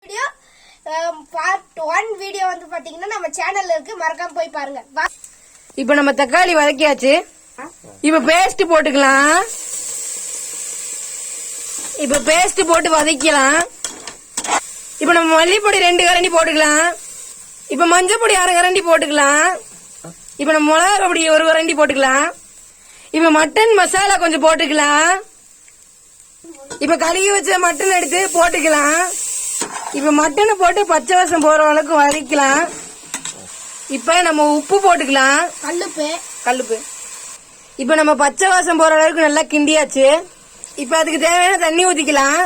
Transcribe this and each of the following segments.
Video part 1 video வந்து பாத்தீங்கன்னா நம்ம சேனல்ல இருக்கு, மறக்காம போய் பாருங்க. இப்போ நம்ம தக்காளி வதக்கியாச்சு. இப்ப பேஸ்ட் போட்டுக்கலாம். இப்ப பேஸ்ட் போட்டு வதக்கலாம். இப்ப நம்ம மல்லிப்பொடி 2 கரண்டி போட்டுக்கலாம். இப்ப மஞ்சள் பொடி 1/2 கரண்டி போட்டுக்கலாம். இப்ப நம்ம மிளகா பொடி 1 கரண்டி போட்டுக்கலாம். இப்ப மட்டன் மசாலா கொஞ்சம் போட்டுக்கலாம். இப்ப கழுகி வச்ச மட்டன் எடுத்து போட்டுக்கலாம். இப்ப மட்டனை போட்டு பச்சை வாசம் போற அளவுக்கு வதக்கலாம். இப்ப நம்ம உப்பு போட்டுக்கலாம். கல்லுப்பு. இப்ப நம்ம பச்சை வாசம் போற அளவுக்கு நல்லா கிண்டியாச்சு. இப்ப அதுக்கு தேவையான தண்ணி ஊத்திக்கலாம்.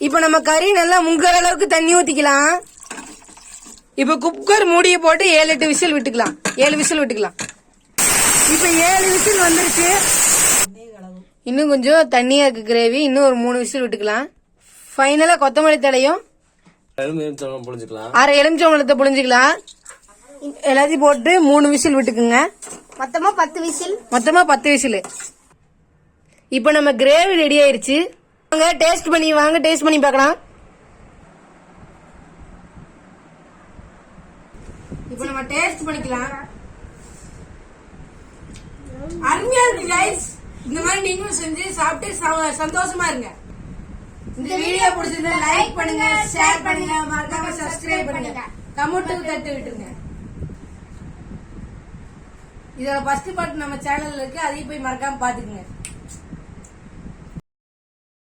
இப்ப நம்ம கறி நல்லா முங்குற அளவுக்கு தண்ணி ஊத்திக்கலாம். இப்ப குக்கர் மூடிய போட்டு 7-8 விசில் விட்டுக்கலாம். 7 விசில் விட்டுக்கலாம். இப்ப 7 விசில் வந்துருச்சு. இன்னும் கொஞ்சம் தண்ணியா இருக்கு கிரேவி. இன்னும் ஒரு 3 விசில் விட்டுக்கலாம். ஃபைனலா கொத்தமல்லி தலையும் 1/2 எலுமிச்சம்பழத்தை புழிஞ்சுக்கலாம். எல்லாத்தையும் போட்டு 3 விசில் விட்டுக்குங்க. மொத்தமா 10 விசில். இப்ப நம்ம கிரேவி ரெடி ஆயிருச்சு. வாங்க டேஸ்ட் பண்ணி பார்க்கலாம். இப்ப நம்ம டேஸ்ட் பண்ணிக்கலாம். அருமையா இருக்கு கைஸ். இந்த மாதிரி நீங்களும் செஞ்சு சாப்பிட்டு சந்தோஷமா இருங்க. இந்த வீடியோ பிடிச்சிருந்தா லைக் பண்ணுங்க, ஷேர் பண்ணுங்க, மறக்காம சப்ஸ்கிரைப் பண்ணுங்க, கமெண்ட் தட்டி விட்டுருங்க. இதோட ஃபர்ஸ்ட் பார்ட் நம்ம சேனல்ல இருக்கு, அதையும் போய் மறக்காம பாத்துக்குங்க.